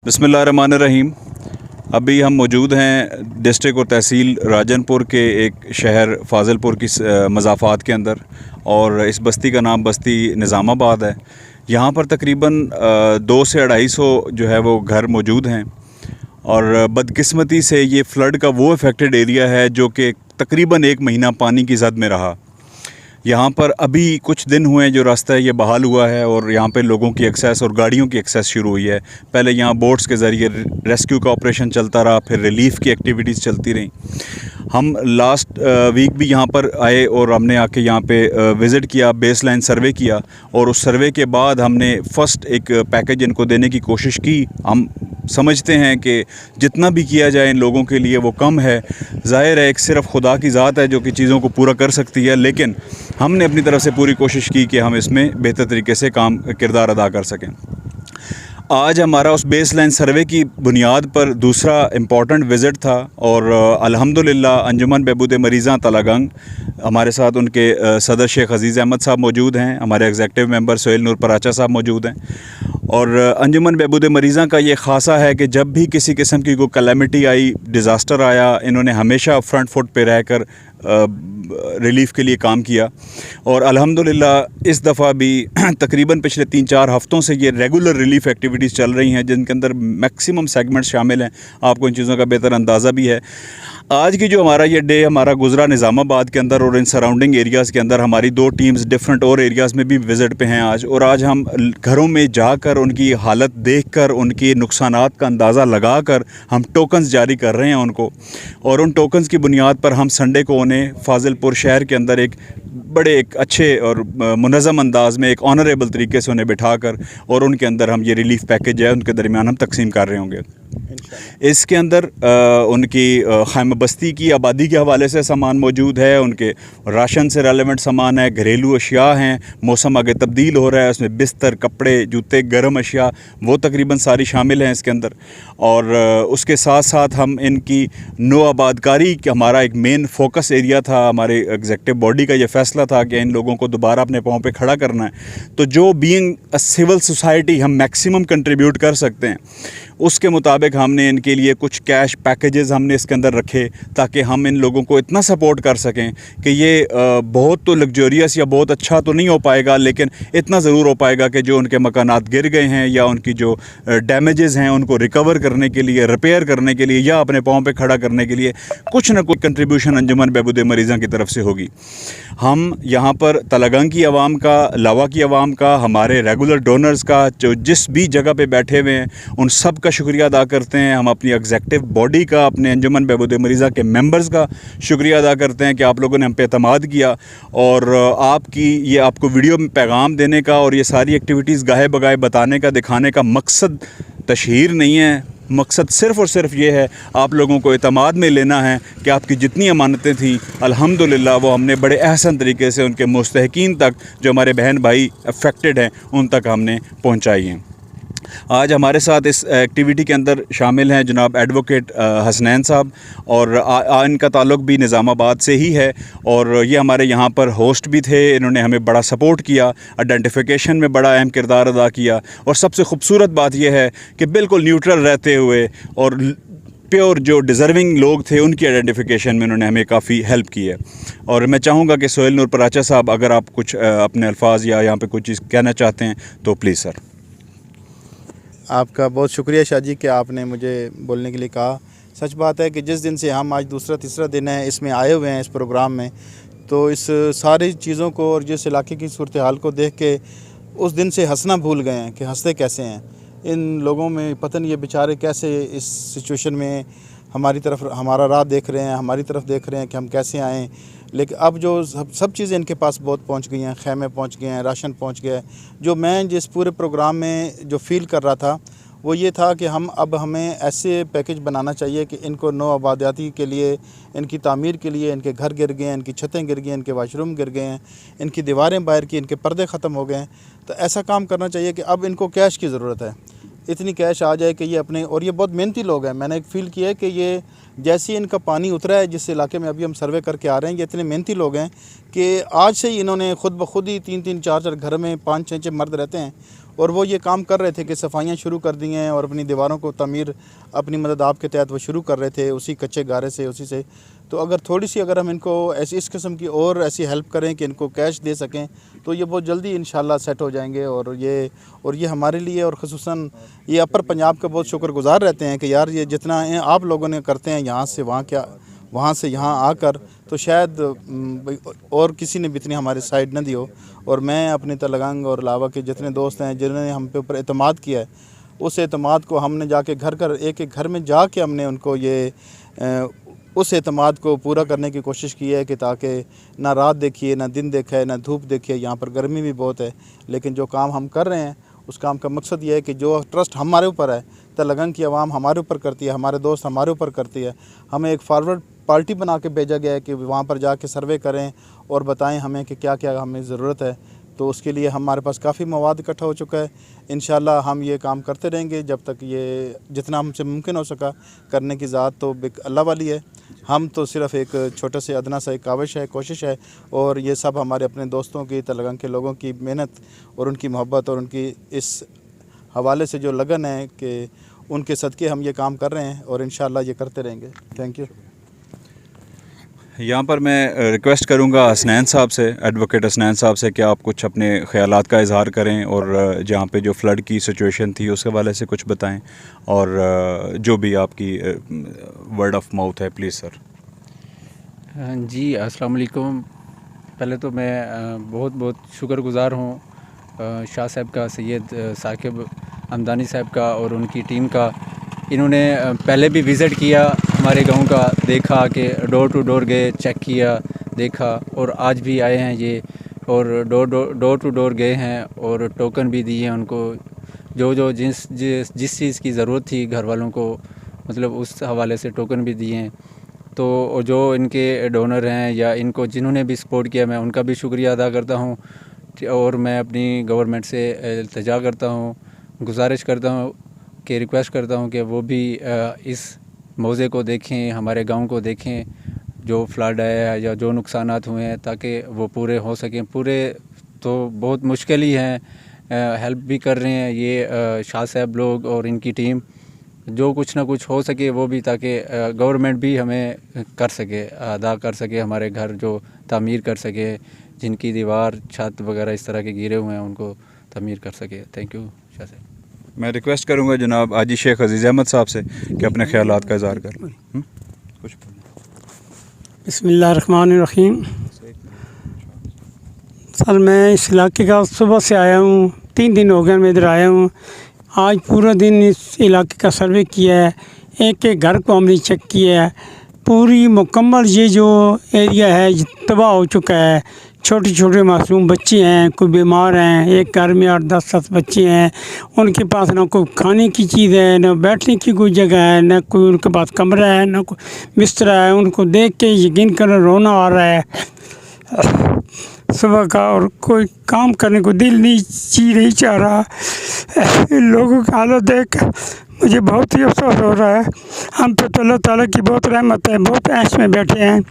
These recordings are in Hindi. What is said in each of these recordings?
बिस्मिल्लाहिर्रहमानिर्रहीम। अभी हम मौजूद हैं डिस्ट्रिक्ट और तहसील राजनपुर के एक शहर फाजिलपुर की मज़ाफ़ात के अंदर, और इस बस्ती का नाम बस्ती निज़ामाबाद है। यहाँ पर तकरीबन 200 से 250 जो है वो घर मौजूद हैं, और बदकिस्मती से ये फ़्लड का वो अफेक्टेड एरिया है जो कि तकरीबन 1 महीना पानी की ज़द में रहा। यहाँ पर अभी कुछ दिन हुए हैं जो रास्ता है ये बहाल हुआ है, और यहाँ पे लोगों की एक्सेस और गाड़ियों की एक्सेस शुरू हुई है। पहले यहाँ बोट्स के ज़रिए रेस्क्यू का ऑपरेशन चलता रहा, फिर रिलीफ़ की एक्टिविटीज़ चलती रहीं। हम लास्ट वीक भी यहाँ पर आए और हमने आके यहाँ पे विज़िट किया, बेसलाइन सर्वे किया, और उस सर्वे के बाद हमने फ़र्स्ट एक पैकेज इनको देने की कोशिश की। हम समझते हैं कि जितना भी किया जाए इन लोगों के लिए वो कम है। ज़ाहिर है एक सिर्फ़ खुदा की ज़ात है जो कि चीज़ों को पूरा कर सकती है, लेकिन हमने अपनी तरफ से पूरी कोशिश की कि हम इसमें बेहतर तरीके से किरदार अदा कर सकें। आज हमारा उस बेसलाइन सर्वे की बुनियाद पर दूसरा इम्पॉर्टेंट विज़िट था, और अल्हम्दुलिल्लाह अंजुमन बहबूद मरीज़ां तलागंग हमारे साथ, उनके सदर शेख अज़ीज़ अहमद साहब मौजूद हैं, हमारे एग्जेक्टिव मेंबर सोहेल नूर पराचा साहब मौजूद हैं। और अंजुमन बहबूद मरीज़ां का ये ख़ासा है कि जब भी किसी किस्म की कोई कैलेमिटी आई, डिज़ास्टर आया, इन्होंने हमेशा फ्रंट फुट पे रहकर रिलीफ़ के लिए काम किया। और अल्हम्दुलिल्लाह इस दफ़ा भी तकरीबन पिछले 3-4 हफ़्तों से ये रेगुलर रिलीफ़ एक्टिविटीज़ चल रही हैं, जिनके अंदर मैक्सिमम सेगमेंट्स शामिल हैं। आपको इन चीज़ों का बेहतर अंदाज़ा भी है। आज की जो हमारा ये डे हमारा गुज़रा निज़ामाबाद के अंदर और इन सराउंडिंग एरियाज़ के अंदर, हमारी 2 टीम्स डिफरेंट और एरियाज़ में भी विज़िट पे हैं आज। और आज हम घरों में जाकर उनकी हालत देखकर, उनके नुकसानात का अंदाज़ा लगाकर हम टोकन्स जारी कर रहे हैं उनको, और उन टोकन्स की बुनियाद पर हम संडे को उन्हें फाजिलपुर शहर के अंदर एक अच्छे और मुनज़्ज़म अंदाज़ में एक ऑनरेबल तरीके से उन्हें बिठाकर, और उनके अंदर हम ये रिलीफ़ पैकेज है उनके दरमियान हम तकसीम कर रहे होंगे। इसके अंदर उनकी खैमा बस्ती की आबादी के हवाले से सामान मौजूद है, उनके राशन से रेलेवेंट सामान है, घरेलू अशिया हैं, मौसम आगे तब्दील हो रहा है, उसमें बिस्तर, कपड़े, जूते, गर्म अशिया वो तकरीबन सारी शामिल हैं इसके अंदर। और उसके साथ साथ हम इनकी नो आबादकारी कि हमारा एक मेन फोकस एरिया था, हमारे एग्जेक्टिव बॉडी का ये फ़ैसला था कि इन लोगों को दोबारा अपने पाँव पे खड़ा करना है। तो जो बीइंग अ सिविल सोसाइटी हम मैक्सिमम कंट्रीब्यूट कर सकते हैं, उसके मुताबिक हमने इनके लिए कुछ कैश पैकेजेस हमने इसके अंदर रखे, ताकि हम इन लोगों को इतना सपोर्ट कर सकें कि ये बहुत तो लग्जरियस या बहुत अच्छा तो नहीं हो पाएगा, लेकिन इतना ज़रूर हो पाएगा कि जो उनके मकानात गिर गए हैं या उनकी जो डैमेजेस हैं उनको रिकवर करने के लिए, रिपेयर करने के लिए, या अपने पाँव पे खड़ा करने के लिए कुछ ना कुछ कंट्रीब्यूशन अंजुमन बहबूद मरीज़ां की तरफ से होगी। हम यहाँ पर तलागंग की आवाम का, लावा की आवाम का, हमारे रेगुलर डोनर्स का, जो जिस भी जगह पे बैठे हुए हैं, उन सब का शुक्रिया अदा करते हैं। हम अपनी एग्जेक्टिव बॉडी का, अपने अंजुमन बहबूद मरीज़ां के मेंबर्स का शुक्रिया अदा करते हैं कि आप लोगों ने हम पे एतमाद किया, और आपको वीडियो में पैगाम देने का और ये सारी एक्टिविटीज़ गाहे बगाहे बताने का, दिखाने का मकसद तशहीर नहीं है। मकसद सिर्फ़ और सिर्फ ये है, आप लोगों को एतमाद में लेना है कि आपकी जितनी अमानतें थीं अल्हम्दुलिल्लाह वो हमने बड़े अहसन तरीके से उनके मुस्तहिकीन तक, जो हमारे बहन भाई अफेक्टेड हैं, उन तक हमने पहुँचाई हैं। आज हमारे साथ इस एक्टिविटी के अंदर शामिल हैं जनाब एडवोकेट हसनैन साहब, और इनका ताल्लुक़ भी निज़ामाबाद से ही है, और ये हमारे यहाँ पर होस्ट भी थे। इन्होंने हमें बड़ा सपोर्ट किया, आइडेंटिफिकेशन में बड़ा अहम किरदार अदा किया, और सबसे खूबसूरत बात यह है कि बिल्कुल न्यूट्रल रहते हुए और प्योर जो डिज़र्विंग लोग थे उनकी आइडेंटिफिकेशन में उन्होंने हमें काफ़ी हेल्प की है। और मैं चाहूँगा कि सोहेल नूर पराचा साहब अगर आप कुछ अपने अल्फाज या यहाँ पर कुछ चीज़ कहना चाहते हैं तो प्लीज़ सर। आपका बहुत शुक्रिया शाह जी कि आपने मुझे बोलने के लिए कहा। सच बात है कि जिस दिन से हम आज दूसरा तीसरा दिन है इसमें आए हुए हैं इस प्रोग्राम में, तो इस सारी चीज़ों को और जिस इलाके की सूरत हाल को देख के उस दिन से हंसना भूल गए हैं कि हंसते कैसे हैं। इन लोगों में पता नहीं ये बेचारे कैसे इस सिचुएशन में हमारी तरफ, हमारा राह देख रहे हैं, हमारी तरफ देख रहे हैं कि हम कैसे आएँ। लेकिन अब जो सब चीज़ें इनके पास बहुत पहुंच गई हैं, खैमे पहुंच गए हैं, राशन पहुंच गया है। जो मैं जिस पूरे प्रोग्राम में जो फ़ील कर रहा था वो ये था कि हमें ऐसे पैकेज बनाना चाहिए कि इनको नो आबादियाती के लिए, इनकी तामीर के लिए, इनके घर गिर गए हैं, इनकी छतें गिर गई हैं, इनके वाशरूम गिर गए हैं, इनकी दीवारें बाहर की, इनके पर्दे ख़त्म हो गए हैं। तो ऐसा काम करना चाहिए कि अब इनको कैश की ज़रूरत है, इतनी कैश आ जाए कि ये अपने, और ये बहुत मेहनती लोग हैं। मैंने एक फ़ील किया है कि ये जैसे ही इनका पानी उतरा है जिस इलाके में अभी हम सर्वे करके आ रहे हैं, ये इतने मेहनती लोग हैं कि आज से ही इन्होंने खुद ब खुद ही 3-3, 4-4 घर में 5-6 मर्द रहते हैं, और वो ये काम कर रहे थे कि सफाइयाँ शुरू कर दी हैं और अपनी दीवारों को तमीर अपनी मदद आपके तहत वो शुरू कर रहे थे उसी कच्चे गारे से, उसी से। तो अगर थोड़ी सी अगर हम इनको ऐसी इस किस्म की और ऐसी हेल्प करें कि इनको कैश दे सकें तो ये बहुत जल्दी इंशाल्लाह सेट हो जाएंगे। और ये हमारे लिए और ख़ुसूसन ये अपर पंजाब के बहुत शुक्रगुज़ार रहते हैं कि यार ये जितना आप लोगों ने करते हैं यहाँ से वहाँ, क्या वहाँ से यहाँ आकर, तो शायद और किसी ने भी इतनी हमारी साइड न दी हो। और मैं अपने तलगंग और अलावा के जितने दोस्त हैं जिन्होंने हम पे ऊपर एतमाद किया है, उस एतमाद को हमने जाके घर एक एक घर में जाके हमने उनको उस एतमाद को पूरा करने की कोशिश की है कि ताकि ना रात देखिए, ना दिन देखा है, ना धूप देखिए। यहाँ पर गर्मी भी बहुत है, लेकिन जो काम हम कर रहे हैं उस काम का मकसद ये है कि जो ट्रस्ट हमारे ऊपर है, तलगंग की आवाम हमारे ऊपर करती है, हमारे दोस्त हमारे ऊपर करती है, हमें एक फॉरवर्ड पार्टी बना के भेजा गया है कि वहाँ पर जाके सर्वे करें और बताएं हमें कि क्या क्या हमें ज़रूरत है। तो उसके लिए हमारे पास काफ़ी मवाद इकट्ठा हो चुका है। इंशाल्लाह हम ये काम करते रहेंगे जब तक ये जितना हमसे मुमकिन हो सका करने की ज़ात तो अल्लाह वाली है। हम तो सिर्फ़ एक छोटे से अदना सा एक काविश है, कोशिश है। और ये सब हमारे अपने दोस्तों की, तलगंग के लोगों की मेहनत और उनकी मोहब्बत और उनकी इस हवाले से जो लगन है कि उनके सदक़े हम ये काम कर रहे हैं और इंशाल्लाह ये करते रहेंगे। Thank you. यहाँ पर मैं रिक्वेस्ट करूँगा हसनैन साहब से, एडवोकेट हसनैन साहब से, कि आप कुछ अपने ख़यालात का इज़हार करें और जहाँ पे जो फ़्लड की सिचुएशन थी उसके हवाले से कुछ बताएं और जो भी आपकी वर्ड ऑफ माउथ है, प्लीज़ सर। जी अस्सलाम वालेकुम। पहले तो मैं बहुत बहुत शुक्रगुज़ार हूँ शाह साहब का, सैयद साकिब हमदानी साहब का और उनकी टीम का। इन्होंने पहले भी विज़िट किया हमारे गांव का, देखा कि डोर टू डोर गए, चेक किया, देखा, और आज भी आए हैं ये और डोर टू डोर गए हैं और टोकन भी दिए हैं उनको, जो जिस चीज़ की ज़रूरत थी घर वालों को, मतलब उस हवाले से टोकन भी दिए हैं। तो जो इनके डोनर हैं या इनको जिन्होंने भी सपोर्ट किया, मैं उनका भी शुक्रिया अदा करता हूँ। और मैं अपनी गवर्नमेंट से इल्तिजा करता हूँ, गुजारिश करता हूँ कि रिक्वेस्ट करता हूँ कि वो भी इस मौज़े को देखें, हमारे गांव को देखें, जो फ्लड है या जो नुकसानात हुए हैं, ताकि वो पूरे हो सकें। पूरे तो बहुत मुश्किल ही हैं, हेल्प भी कर रहे हैं ये शाह साहब लोग और इनकी टीम, जो कुछ ना कुछ हो सके वो भी, ताकि गवर्नमेंट भी हमें कर सके, अदा कर सके, हमारे घर जो तामीर कर सके, जिनकी दीवार छत वगैरह इस तरह के गिरे हुए हैं उनको तामीर कर सके। थैंक यू शाह साहब। मैं रिक्वेस्ट करूँगा जनाब हाजी शेख अजीज़ अहमद साहब से कि अपने ख़यालात का इज़हार करें। कुछ बिस्मिल्लाहिर्रहमानिर्रहीम। सर मैं इस इलाके का सुबह से आया हूँ, 3 दिन हो गए मैं इधर आया हूँ। आज पूरा दिन इस इलाके का सर्वे किया है, एक एक घर को हमने चेक किया है। पूरी मुकम्मल ये जो एरिया है तबाह हो चुका है। छोटे छोटे मासूम बच्चे हैं, कोई बीमार हैं, एक घर में 8-10 बच्चे हैं, उनके पास ना कोई खाने की चीज़ है, ना बैठने की कोई जगह है, ना कोई उनके पास कमरा है, ना कोई बिस्तरा है। उनको देख के यकीन कर रोना आ रहा है सुबह का, और कोई काम करने को दिल नहीं चाह रहा। इन लोगों की हालत देख मुझे बहुत ही अफसोस हो रहा है। हम पे तो अल्लाह ताला की बहुत रहमत है, बहुत ऐश में बैठे हैं।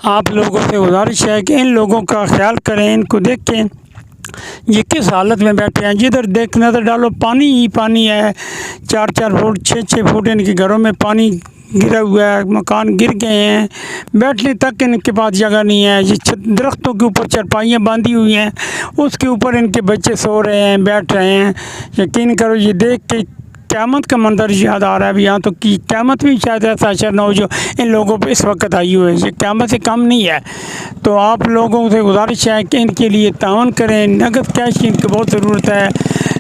आप लोगों से गुजारिश है कि इन लोगों का ख्याल करें, इनको देख के ये किस हालत में बैठे हैं। जिधर देख नज़र डालो पानी ही पानी है, 4-4 फुट 6-6 फुट इनके घरों में पानी गिरा हुआ है, मकान गिर गए हैं, बैठने तक इनके पास जगह नहीं है। ये दरख्तों के ऊपर चारपाइयाँ बांधी हुई हैं, उसके ऊपर इनके बच्चे सो रहे हैं, बैठ रहे हैं। यकीन करो ये देख के क़यामत का मंजर याद आ रहा है। अभी यहाँ तो कि क़यामत भी शायद ऐसा असर ना हो जो इन लोगों पे इस वक्त आई हुई है। ये क़यामत से कम नहीं है। तो आप लोगों से गुजारिश है कि इनके लिए तावन करें। नगद कैश की इनकी बहुत ज़रूरत है।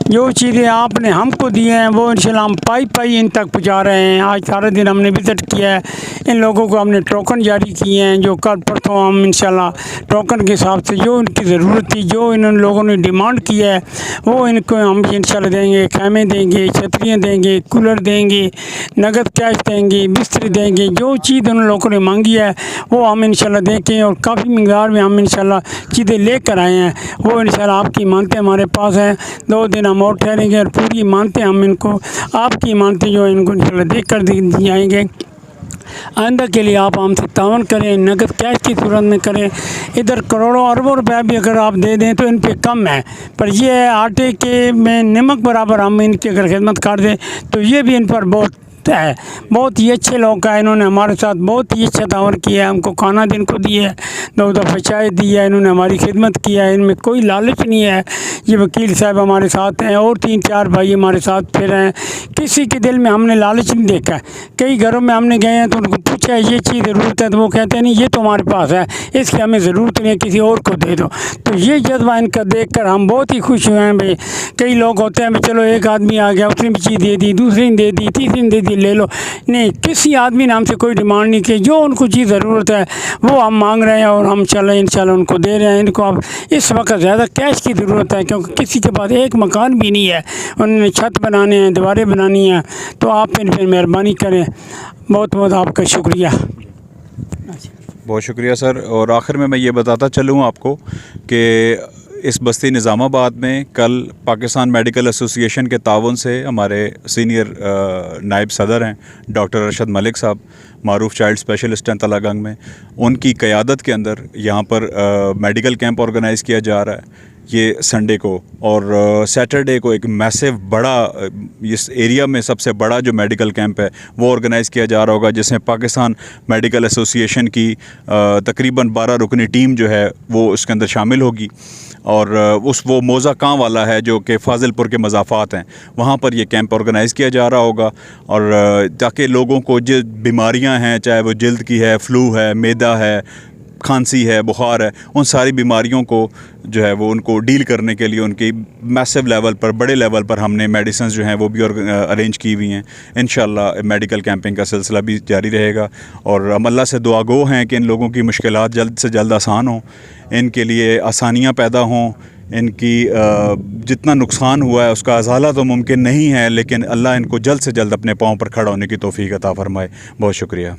जो चीज़ें आपने हमको दी हैं वो इंशाल्लाह हम पाई इन तक पहुँचा रहे हैं। आज सारे दिन हमने विज़िट किया है, इन लोगों को हमने टोकन जारी किए हैं, जो कल परसों हम इंशाल्लाह टोकन के हिसाब से जो इनकी ज़रूरत थी, जो इन लोगों ने डिमांड किया है, वो इनको हम इंशाल्लाह देंगे। खैमे देंगे, छतरियाँ देंगे, कूलर देंगे, नगद कैश देंगे, बिस्तर देंगे। जो चीज़ उन लोगों ने मांगी है वो हम इंशाल्लाह देंगे, और काफ़ी मकदार में हम इंशाल्लाह चीज़ें लेकर आए हैं। वो इंशाल्लाह आपकी मानतें हमारे पास हैं। 2 दिन हम और ठहरेंगे और पूरी मानतें हम इनको, आपकी मानतें जो इनको इंशाल्लाह देख कर दी जाएंगे। आइंदा के लिए आप हमसे तावन करें, नकद कैश की सूरत में करें। इधर करोड़ों अरबों रुपया भी अगर आप दे दें तो इन पे कम है, पर ये है आटे के में नमक बराबर हम इनकी अगर खिदमत कर दें तो ये भी इन पर बहुत है। बहुत ही अच्छे लोग हैं, इन्होंने हमारे साथ बहुत ही अच्छा तावन किया है, हमको खाना दिन को दिया है, 2 दफ़ा चाय दी है, इन्होंने हमारी खिदमत किया है, इनमें कोई लालच नहीं है। ये वकील साहब हमारे साथ हैं और 3-4 भाई हमारे साथ फिर हैं। किसी के दिल में हमने लालच नहीं देखा है। कई घरों में हमने गए हैं तो उनको पूछा है ये चीज़ ज़रूरत है, तो वो कहते हैं नहीं ये तो हमारे पास है, इसकी हमें ज़रूरत नहीं है, किसी और को दे दो। तो ये जज्बा इनका देख कर हम बहुत ही खुश हुए हैं भाई। कई लोग होते हैं भाई चलो एक आदमी आ गया, उसने भी चीज़ दे दी, दूसरी ने दे दी, तीसरी ने दे दी, ले लो। नहीं, किसी आदमी ने हमसे कोई डिमांड नहीं की, जो उनको चीज़ ज़रूरत है वो हम मांग रहे हैं और हम चलें इंशाल्लाह उनको दे रहे हैं। इनको अब इस वक्त ज़्यादा कैश की ज़रूरत है क्योंकि किसी के पास एक मकान भी नहीं है, उन्होंने छत बनाने हैं, दीवारें बनानी हैं। तो आप इन पर मेहरबानी करें। बहुत बहुत आपका शुक्रिया। बहुत शुक्रिया सर। और आखिर में मैं ये बताता चलूँ आपको कि इस बस्ती निज़ामाबाद में कल पाकिस्तान मेडिकल एसोसिएशन के ताउन से हमारे सीनियर नायब सदर हैं डॉक्टर अरशद मलिक साहब, मारूफ चाइल्ड स्पेशलिस्ट हैं तलागंग में, उनकी क़यादत के अंदर यहाँ पर मेडिकल कैंप ऑर्गेनाइज़ किया जा रहा है ये संडे को, और सैटरडे को एक मैसिव बड़ा इस एरिया में सबसे बड़ा जो मेडिकल कैंप है वो ऑर्गेनाइज़ किया जा रहा होगा, जिसमें पाकिस्तान मेडिकल एसोसिएशन की तकरीबन 12 रुकनी टीम जो है वो उसके अंदर शामिल होगी। और वो मोज़ा कां वाला है जो कि फाजिलपुर के मज़ाफ़ात हैं, वहाँ पर ये कैंप ऑर्गेनाइज़ किया जा रहा होगा, और ताकि लोगों को जो बीमारियाँ हैं, चाहे वो जल्द की है, फ्लू है, मैदा है, खांसी है, बुखार है, उन सारी बीमारियों को जो है वो उनको डील करने के लिए उनकी मैसिव लेवल पर, बड़े लेवल पर हमने मेडिसिन जो हैं वो भी अरेंज की हुई हैं। इंशाल्लाह मेडिकल कैंपिंग का सिलसिला भी जारी रहेगा, और हम अल्लाह से दुआ गो हैं कि इन लोगों की मुश्किलात जल्द से जल्द आसान हों, इनके लिए आसानियाँ पैदा हों, इनकी जितना नुकसान हुआ है उसका अज़ाला तो मुमकिन नहीं है, लेकिन अल्लाह इनको जल्द से जल्द अपने पाँव पर खड़ा होने की तौफीक अता फ़रमाए। बहुत शुक्रिया।